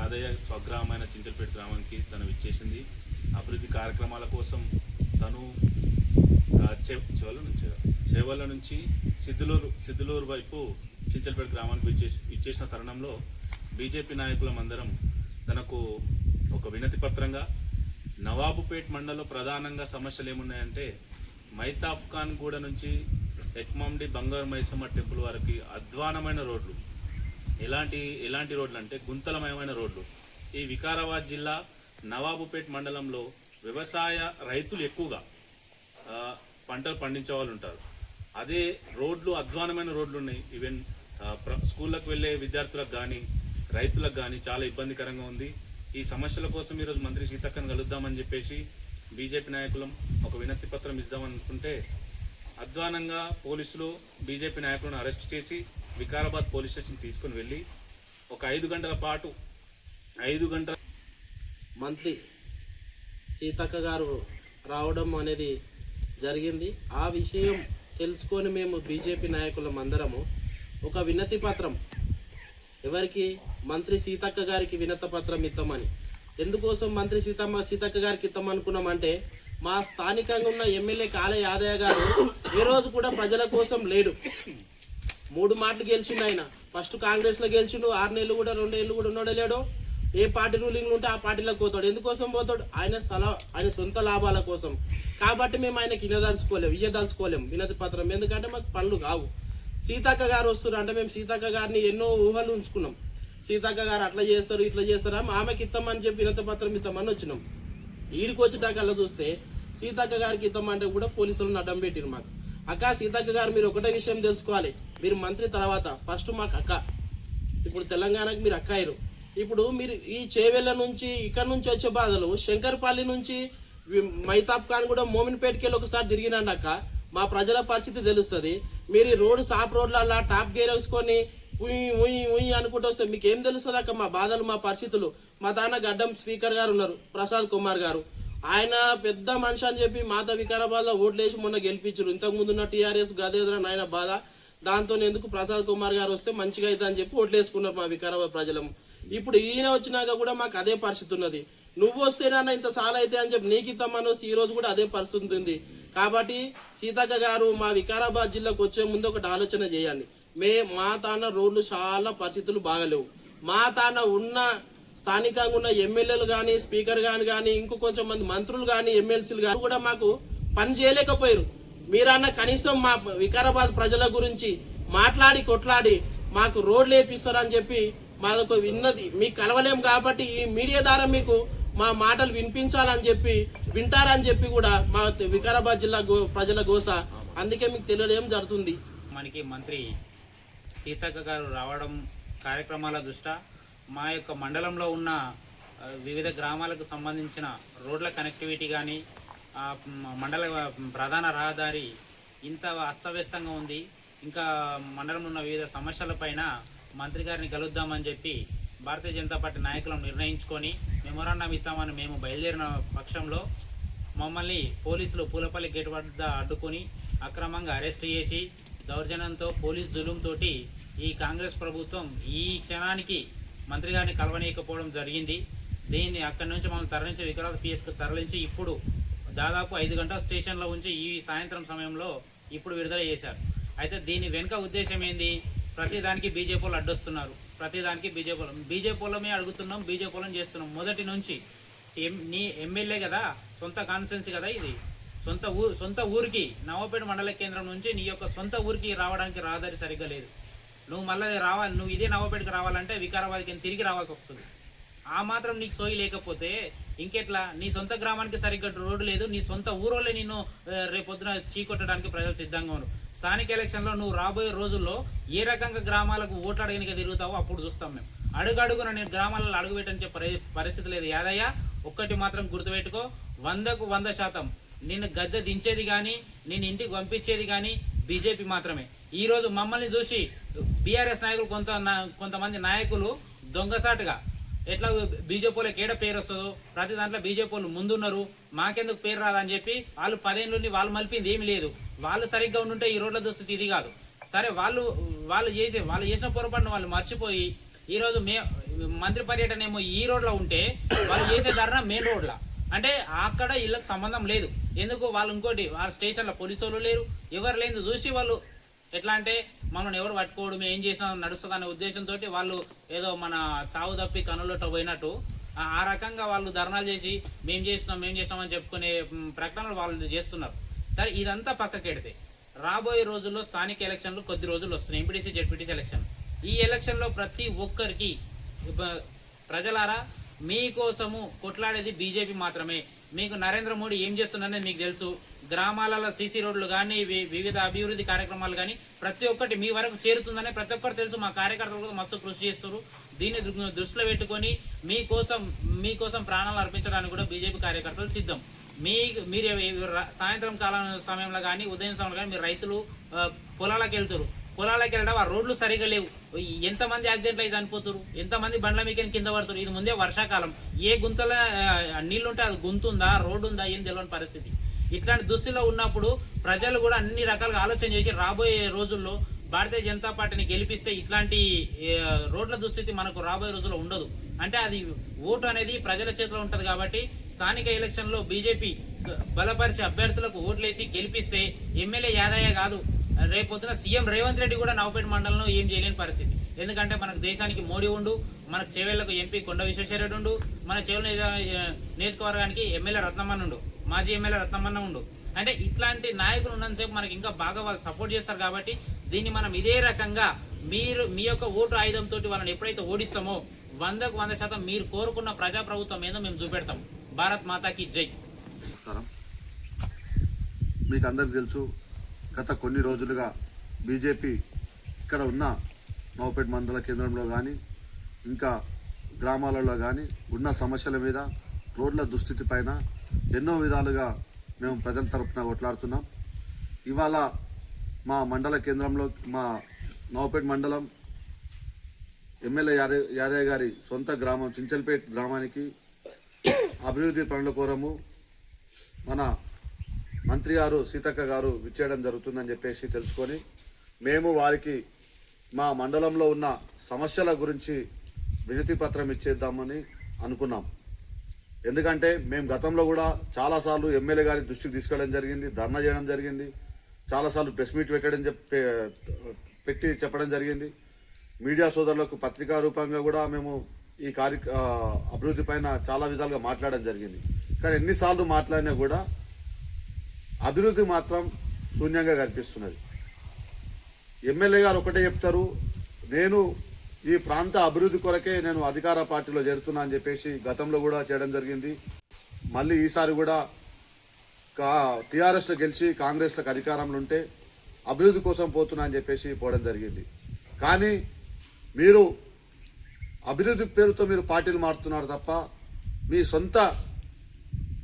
యాదయ్య స్వగ్రామమైన చింతలపేట గ్రామానికి తను విచ్చేసింది. అభివృద్ధి కార్యక్రమాల కోసం తను చేవల నుంచి సిద్ధులూరు వైపు చింతలపేట గ్రామానికి విచ్చేసిన తరుణంలో బీజేపీ నాయకులమందరం తనకు ఒక వినతి పత్రంగా నవాబుపేట్ మండలంలో ప్రధానంగా సమస్యలు ఏమున్నాయంటే మైతాబ్ ఖాన్ గూడ నుంచి ఎక్మాండి బంగారు మైసమ్మ టెంపుల్ వరకు అధ్వానమైన రోడ్లు. ఎలాంటి రోడ్లు అంటే గుంతలమయమైన రోడ్లు. ఈ వికారాబాద్ జిల్లా నవాబుపేట్ మండలంలో వ్యవసాయ రైతులు ఎక్కువగా పంటలు పండించే వాళ్ళు ఉంటారు. అదే రోడ్లు అధ్వానమైన రోడ్లు ఉన్నాయి. ఈవెన్ స్కూళ్ళకు వెళ్ళే విద్యార్థులకు కానీ రైతులకు కానీ చాలా ఇబ్బందికరంగా ఉంది. ఈ సమస్యల కోసం ఈరోజు మంత్రి సీతక్కను కలుద్దామని చెప్పేసి బీజేపీ నాయకులం ఒక వినతి పత్రం ఇద్దామనుకుంటే అధ్వానంగా పోలీసులు బీజేపీ నాయకులను అరెస్ట్ చేసి వికారాబాద్ పోలీస్ స్టేషన్ తీసుకుని వెళ్ళి ఒక 5 గంటల పాటు మంత్రి సీతక్క గారు రావడం అనేది జరిగింది. ఆ విషయం తెలుసుకొని మేము బీజేపీ నాయకులం అందరము ఒక వినతి పత్రం ఎవరికి మంత్రి సీతక్క గారికి వినతి పత్రం ఇద్దామని. ఎందుకోసం మంత్రి సీతక్క గారికి ఇద్దామనుకున్నామంటే మా స్థానికంగా ఉన్న ఎమ్మెల్యే కాళే యాదయ్య గారు ఏ రోజు కూడా ప్రజల కోసం లేడు. 3 మాటలు గెలిచిండు ఆయన. ఫస్ట్ కాంగ్రెస్లో గెలిచిండు, 6 నెలలు కూడా 2 ఏళ్ళు కూడా ఉన్నాడో లేడో. ఏ పార్టీ రూలింగ్ ఉంటే ఆ పార్టీలోకి పోతాడు. ఎందుకోసం పోతాడు? ఆయన సొంత లాభాల కోసం. కాబట్టి మేము ఆయనకి ఇయ్యదలుచుకోలేము వినతి పత్రం. ఎందుకంటే మాకు పనులు కావు. సీతక్క గారు వస్తున్నారు అంటే మేము సీతక్క గారిని ఎన్నో ఊహలు ఉంచుకున్నాం. సీతక్క గారు అట్లా చేస్తారు ఇట్లా చేస్తారా, ఆమెకి ఇస్తామని చెప్పి వినతి పత్రం ఇస్తామని వచ్చినాం. ఈడికి వచ్చేటాకల్లా చూస్తే సీతక్క గారికి ఇస్తామంటే కూడా పోలీసులను అడ్డం పెట్టిరు మాకు. అక్క సీతక్క గారు మీరు ఒకటే విషయం తెలుసుకోవాలి. మీరు మంత్రి తర్వాత ఫస్ట్ మాకు అక్క. ఇప్పుడు తెలంగాణకు మీరు అక్క అయ్యారు. ఇప్పుడు మీరు ఈ చేవెళ్ళ నుంచి ఇక్కడ నుంచి వచ్చే బాధలు శంకర్పల్లి నుంచి మైతాబ్ ఖాన్ కూడా మోమిన్పేటకి వెళ్ళి ఒకసారి తిరిగినండి అక్క. మా ప్రజల పరిస్థితి తెలుస్తుంది. మీరు ఈ రోడ్డు సాప్ రోడ్లల్లా టాప్ గేర్ వేసుకొని ఉయ్ అనుకుంటూ వస్తే మీకు ఏం తెలుస్తుంది అక్క మా బాధలు మా పరిస్థితులు. మా తాన గడ్డం స్పీకర్ గారు ఉన్నారు ప్రసాద్ కుమార్ గారు. ఆయన పెద్ద మనిషి అని చెప్పి మాత వికారాబాద్లో ఓట్లు వేసి మొన్న గెలిపించారు. ఇంతకుముందు ఉన్న టీఆర్ఎస్ గదేదరని ఆయన బాధ. దాంతో ఎందుకు ప్రసాద్ కుమార్ గారు వస్తే మంచిగా అవుతా అని చెప్పి ఓట్లు వేసుకున్నారు మా వికారాబాద్ ప్రజలము. ఇప్పుడు ఈయన వచ్చినాక కూడా మాకు అదే పరిస్థితి ఉన్నది. నువ్వు వస్తేనా ఇంత సాల అయితే అని చెప్పి నీకు ఇద్దామని వస్తే ఈ రోజు కూడా అదే పరిస్థితి ఉంది. కాబట్టి సీతక్క గారు మా వికారాబాద్ జిల్లాకు వచ్చే ముందు ఒకటి ఆలోచన చేయండి. మా తాన రోడ్లు చాలా పరిస్థితులు బాగలేవు. మా తాన ఉన్న స్థానికంగా ఉన్న ఎమ్మెల్యేలు కానీ స్పీకర్ కానీ ఇంకో కొంచెం మంది మంత్రులు కానీ ఎమ్మెల్సీలు కానీ కూడా మాకు పని చేయలేకపోయారు. మీరన్నా కనీసం మా వికారాబాద్ ప్రజల గురించి మాట్లాడి కొట్లాడి మాకు రోడ్లు వేపిస్తారని చెప్పి మాకు విన్నది మీకు కలవలేం. కాబట్టి ఈ మీడియా ద్వారా మీకు మా మాటలు వినిపించాలని చెప్పి వింటారని చెప్పి కూడా మా వికారాబాద్ జిల్లా ప్రజల గోస. అందుకే మీకు తెలియడం జరుగుతుంది. మనకి మంత్రి సీతక్క గారు రావడం కార్యక్రమాల దృష్ట్యా మా యొక్క మండలంలో ఉన్న వివిధ గ్రామాలకు సంబంధించిన రోడ్ల కనెక్టివిటీ కానీ మండల ప్రధాన రహదారి ఇంత అస్తవ్యస్తంగా ఉంది. ఇంకా మండలంలో ఉన్న వివిధ సమస్యలపైన మంత్రి గారిని కలుద్దామని చెప్పి భారతీయ జనతా పార్టీ నాయకులను నిర్ణయించుకొని మెమోరాండం ఇస్తామని మేము బయలుదేరిన పక్షంలో మమ్మల్ని పోలీసులు పూలపల్లి గేటు వద్ద అడ్డుకొని అక్రమంగా అరెస్ట్ చేసి దౌర్జన్యంతో పోలీస్ జులుంతో ఈ కాంగ్రెస్ ప్రభుత్వం ఈ క్షణానికి మంత్రి గారిని కలవనీయకపోవడం జరిగింది. దీన్ని అక్కడి నుంచి మమ్మల్ని తరలించి వికారాబాద్ పిఎస్కు తరలించి ఇప్పుడు దాదాపు 5 గంటల స్టేషన్లో ఉంచి ఈ సాయంత్రం సమయంలో ఇప్పుడు విడుదల చేశారు. అయితే దీని వెనుక ఉద్దేశం ఏంది? ప్రతిదానికి బీజేపీలు అడ్డొస్తున్నారు. ప్రతిదానికి బీజేపీలమే అడుగుతున్నాం, బీజేపీలను చేస్తున్నాం. మొదటి నుంచి నీ ఎమ్మెల్యే కదా, సొంత కాన్స్టిట్యున్సీ కదా, ఇది సొంత ఊరికి నవాబుపేట మండల కేంద్రం నుంచి నీ యొక్క సొంత ఊరికి రావడానికి రహదారి సరిగ్గా లేదు. నువ్వు మళ్ళీ రావాలి, నువ్వు ఇదే నవాబుపేటకి రావాలంటే వికారాబాద్కి తిరిగి రావాల్సి వస్తుంది. ఆ మాత్రం నీకు సోయి లేకపోతే ఇంకెట్లా? నీ సొంత గ్రామానికి సరిగ్గా రోడ్డు లేదు, నీ సొంత ఊరోళ్ళే నిన్ను రేపొద్దున చీకొట్టడానికి ప్రజలు సిద్ధంగా ఉన్నారు. స్థానిక ఎలక్షన్లో నువ్వు రాబోయే రోజుల్లో ఏ రకంగా గ్రామాలకు ఓట్లు అడగనికి తిరుగుతావో అప్పుడు చూస్తాం. మేము అడుగడుగున నేను గ్రామాలలో అడుగుపెట్టని చెప్పే పరిస్థితి లేదు. యాదయ్య ఒక్కటి మాత్రం గుర్తుపెట్టుకో, 100కు 100% నిన్ను గద్దె దించేది కానీ నేను ఇంటికి పంపించేది కానీ బీజేపీ మాత్రమే. ఈరోజు మమ్మల్ని చూసి బీఆర్ఎస్ నాయకులు కొంతమంది నాయకులు దొంగసాటుగా ఎట్లా బీజేపీలకు ఏడ పేరు వస్తుందో ప్రతి దాంట్లో బీజేపీలు ముందున్నారు, మాకెందుకు పేరు రాదని చెప్పి వాళ్ళు 10 ఏళ్ళ నుండి వాళ్ళు మలిపింది ఏమి లేదు. వాళ్ళు సరిగ్గా ఉండుంటే ఈ రోడ్ల దుస్థితి ఇది కాదు. సరే వాళ్ళు చేసిన పొరపాటును వాళ్ళు మర్చిపోయి ఈరోజు మంత్రి పర్యటన ఏమో ఈ రోడ్లో ఉంటే వాళ్ళు చేసే ధర్నా మెయిన్ రోడ్లో. అంటే అక్కడ వీళ్ళకి సంబంధం లేదు. ఎందుకు వాళ్ళు ఇంకోటి వాళ్ళ స్టేషన్లో పోలీసు వాళ్ళు లేరు, ఎవరు లేదు. చూసి వాళ్ళు ఎట్లా అంటే మనం ఎవరు పట్టుకోవడం, మేము ఏం చేసినా నడుస్తుంది అనే ఉద్దేశంతో వాళ్ళు ఏదో మన చావు తప్పి కనులోట పోయినట్టు ఆ రకంగా వాళ్ళు ధర్నాలు చేసి మేము చేసినాం అని చెప్పుకునే ప్రకటనలు వాళ్ళు చేస్తున్నారు. సరే, ఇదంతా పక్కకెడితే రాబోయే రోజుల్లో స్థానిక ఎలక్షన్లు కొద్ది రోజులు వస్తున్నాయి, ఎంపీటీసీ జెడ్పీటీసీ ఎలక్షన్. ఈ ఎలక్షన్లో ప్రతి ఒక్కరికి ప్రజలారా మీకోసము కొట్లాడేది బీజేపీ మాత్రమే. మీకు నరేంద్ర మోడీ ఏం చేస్తున్నారని మీకు తెలుసు. గ్రామాలలో సీసీ రోడ్లు కానీ వివిధ అభివృద్ధి కార్యక్రమాలు కానీ ప్రతి ఒక్కటి మీ వరకు చేరుతుందని ప్రతి ఒక్కరు తెలుసు. మా కార్యకర్తలు కూడా మస్తు కృషి చేస్తారు. దీన్ని దృష్టిలో పెట్టుకొని మీకోసం ప్రాణాలు అర్పించడానికి కూడా బీజేపీ కార్యకర్తలు సిద్ధం. మీరు సాయంత్రం కాలం సమయంలో కానీ ఉదయం సమయంలో కానీ మీరు రైతులు పొలాలకు వెళ్తారు. పొలాలకు వెళ్ళడం ఆ రోడ్లు సరిగా లేవు. ఎంతమంది యాక్సిడెంట్లు అయితే చనిపోతారు, ఎంతమంది బండ్ల మీకని కింద పడుతారు. ఇది ముందే వర్షాకాలం, ఏ గుంతల నీళ్లుంటే అది గుంతుందా రోడ్డు ఉందా ఏం తెలియని పరిస్థితి. ఇట్లాంటి దుస్థితిలో ఉన్నప్పుడు ప్రజలు కూడా అన్ని రకాలుగా ఆలోచన చేసి రాబోయే రోజుల్లో భారతీయ జనతా పార్టీని గెలిపిస్తే ఇట్లాంటి రోడ్ల దుస్థితి మనకు రాబోయే రోజుల్లో ఉండదు. అంటే అది ఓటు అనేది ప్రజల చేతిలో ఉంటుంది. కాబట్టి స్థానిక ఎలక్షన్లో బీజేపీ బలపరిచే అభ్యర్థులకు ఓట్లేసి గెలిపిస్తే ఎమ్మెల్యే యాదయ్య కాదు, రేపొద్దున సీఎం రేవంత్ రెడ్డి కూడా నవపేట మండలంలో ఏం చేయలేని పరిస్థితి. ఎందుకంటే మనకు దేశానికి మోడీ ఉండు, మనకు చేవేళ్లకు ఎంపీ కొండ విశ్వేశ్వరరెడ్డి ఉండు, మన చేవెళ్ళ నియోజకవర్గానికి ఎమ్మెల్యే రత్నమన్న ఉండు, మాజీ ఎమ్మెల్యే రత్నమన్న ఉండు. అంటే ఇట్లాంటి నాయకులు ఉన్నంతసేపు మనకి ఇంకా బాగా వాళ్ళు సపోర్ట్ చేస్తారు. కాబట్టి దీన్ని మనం ఇదే రకంగా మీ యొక్క ఓటు ఆయుధంతో వాళ్ళని ఎప్పుడైతే ఓడిస్తామో 100కు 100% మీరు కోరుకున్న ప్రజాప్రభుత్వం ఏదో మేము చూపెడతాం. భారత్ మాతాకి జై. నమస్కారం. మీకు అందరికి తెలుసు, గత కొన్ని రోజులుగా బీజేపీ ఇక్కడ ఉన్న నవపేట మండల కేంద్రంలో కానీ ఇంకా గ్రామాలలో కానీ ఉన్న సమస్యల మీద, రోడ్ల దుస్థితి పైన ఎన్నో విధాలుగా మేము ప్రజల తరపున కొట్లాడుతున్నాం. ఇవాళ మా మండల కేంద్రంలో, మా నవపేట మండలం ఎమ్మెల్యే యాదయ్య గారి సొంత గ్రామం చించల్పేట గ్రామానికి అభివృద్ధి పనుల కోరము మన మంత్రి గారు సీతక్క గారు విచ్చేయడం జరుగుతుందని చెప్పేసి తెలుసుకొని మేము వారికి మా మండలంలో ఉన్న సమస్యల గురించి వినతి పత్రం ఇచ్చేద్దామని అనుకున్నాం. ఎందుకంటే మేము గతంలో కూడా చాలాసార్లు ఎమ్మెల్యే గారి దృష్టికి తీసుకెళ్ళడం జరిగింది, ధర్నా చేయడం జరిగింది, చాలాసార్లు ప్రెస్ మీట్ పెట్టి చెప్పడం జరిగింది. మీడియా సోదరులకు పత్రికా రూపంగా కూడా మేము ఈ అభివృద్ధి పైన చాలా విధాలుగా మాట్లాడడం జరిగింది. కానీ ఎన్నిసార్లు మాట్లాడినా కూడా అభివృద్ధి మాత్రం శూన్యంగా కనిపిస్తున్నది. ఎమ్మెల్యే గారు ఒకటే చెప్తారు, నేను ఈ ప్రాంత అభివృద్ధి కొరకే నేను అధికార పార్టీలో చేరుతున్నా అని చెప్పేసి గతంలో కూడా చేయడం జరిగింది. మళ్ళీ ఈసారి కూడా టీఆర్ఎస్లో గెలిచి కాంగ్రెస్లకు అధికారంలో ఉంటే అభివృద్ధి కోసం పోతున్నా అని చెప్పేసి పోవడం జరిగింది. కానీ మీరు అభివృద్ధి పేరుతో మీరు పార్టీలు మారుతున్నారు తప్ప మీ సొంత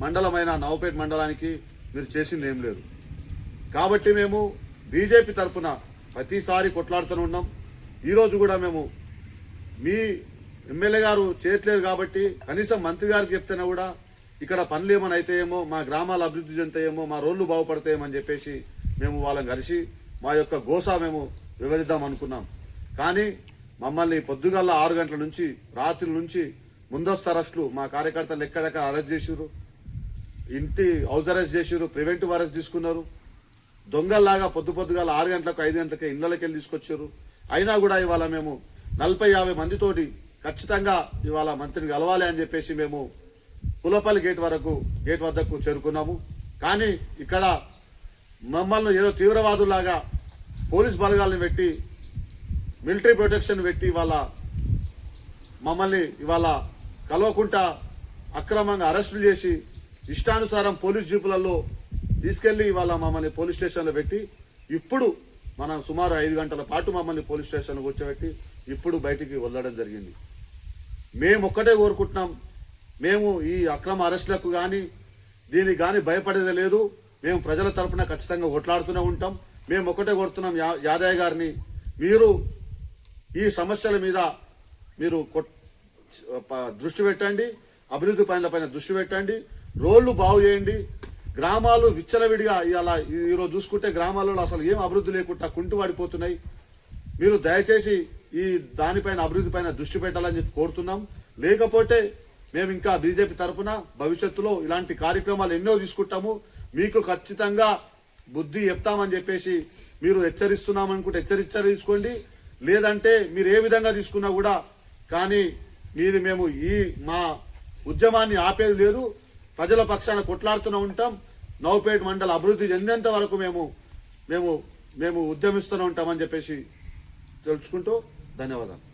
మండలమైన నవపేట మండలానికి మీరు చేసింది ఏం లేదు. కాబట్టి మేము బీజేపీ తరఫున ప్రతిసారి కొట్లాడుతూనే ఉన్నాం. ఈరోజు కూడా మేము మీ ఎమ్మెల్యే గారు చేయట్లేదు కాబట్టి కనీసం మంత్రి గారికి చెప్తేనే కూడా ఇక్కడ పనులు ఏమైనా అయితాయేమో, మా గ్రామాల అభివృద్ధి చెందుతాయేమో, మా రోడ్లు బాగుపడతాయేమో అని చెప్పేసి మేము వాళ్ళని కలిసి మా యొక్క గోసా మేము వివరిద్దాం అనుకున్నాం. కానీ మమ్మల్ని పొద్దుగల్లా 6 గంటల నుంచి రాత్రి నుంచి ముందస్తు అరెస్టులు, మా కార్యకర్తలు ఎక్కడెక్కడ అరెస్ట్ చేసిరు, ఇంటి హౌస్ అరెస్ట్ చేసిరు, ప్రివెంటివ్ అరెస్ట్ తీసుకున్నారు. దొంగల్లాగా పొద్దుగాల 6 గంటలకు 5 గంటలకే ఇళ్లకి వెళ్ళి తీసుకొచ్చారు. అయినా కూడా ఇవాళ మేము 40-50 మందితోటి ఖచ్చితంగా ఇవాళ మంత్రిని కలవాలి అని చెప్పేసి మేము పులపల్లి గేట్ వద్దకు చేరుకున్నాము. కానీ ఇక్కడ మమ్మల్ని ఏదో తీవ్రవాదులాగా పోలీస్ బలగాలను పెట్టి, మిలిటరీ ప్రొటెక్షన్ పెట్టి మమ్మల్ని ఇవాళ కలవకుండా అక్రమంగా అరెస్టులు చేసి ఇష్టానుసారం పోలీస్ జీపులలో తీసుకెళ్లి ఇవాళ మమ్మల్ని పోలీస్ స్టేషన్లో పెట్టి, ఇప్పుడు మనం సుమారు 5 గంటల పాటు మమ్మల్ని పోలీస్ స్టేషన్లో కూర్చోబెట్టి ఇప్పుడు బయటికి వదలడం జరిగింది. మేము ఒక్కటే కోరుకుంటున్నాం, మేము ఈ అక్రమ అరెస్టులకు కానీ దీనికి కానీ భయపడేది లేదు. మేము ప్రజల తరపున ఖచ్చితంగా కొట్లాడుతూనే ఉంటాం. మేము ఒకటే కోరుతున్నాం యాదయ్య గారిని, మీరు ఈ సమస్యల మీద మీరు దృష్టి పెట్టండి, అభివృద్ధి పైన దృష్టి పెట్టండి, రోడ్లు బాగు చేయండి. గ్రామాలు విచ్చలవిడిగా ఇలా ఈరోజు చూసుకుంటే గ్రామాలలో అసలు ఏం అభివృద్ధి లేకుండా కుంటువాడిపోతున్నాయి. మీరు దయచేసి ఈ దానిపైన అభివృద్ధి పైన దృష్టి పెట్టాలని చెప్పి కోరుతున్నాం. లేకపోతే మేము ఇంకా బీజేపీ తరఫున భవిష్యత్తులో ఇలాంటి కార్యక్రమాలు ఎన్నో తీసుకుంటాము. మీకు ఖచ్చితంగా బుద్ధి చెప్తామని చెప్పేసి మీరు హెచ్చరిస్తున్నామనుకుంటే హెచ్చరించుకోండి. లేదంటే మీరు ఏ విధంగా తీసుకున్నా కూడా కానీ మేము ఈ మా ఉద్యమాన్ని ఆపేది లేదు. ప్రజల పక్షాన కొట్లాడుతూనే ఉంటాం. నవపేట మండల అభివృద్ధి చెందేంత వరకు మేము ఉద్యమిస్తూనే ఉంటామని చెప్పేసి తెలుసుకుంటూ ధన్యవాదాలు.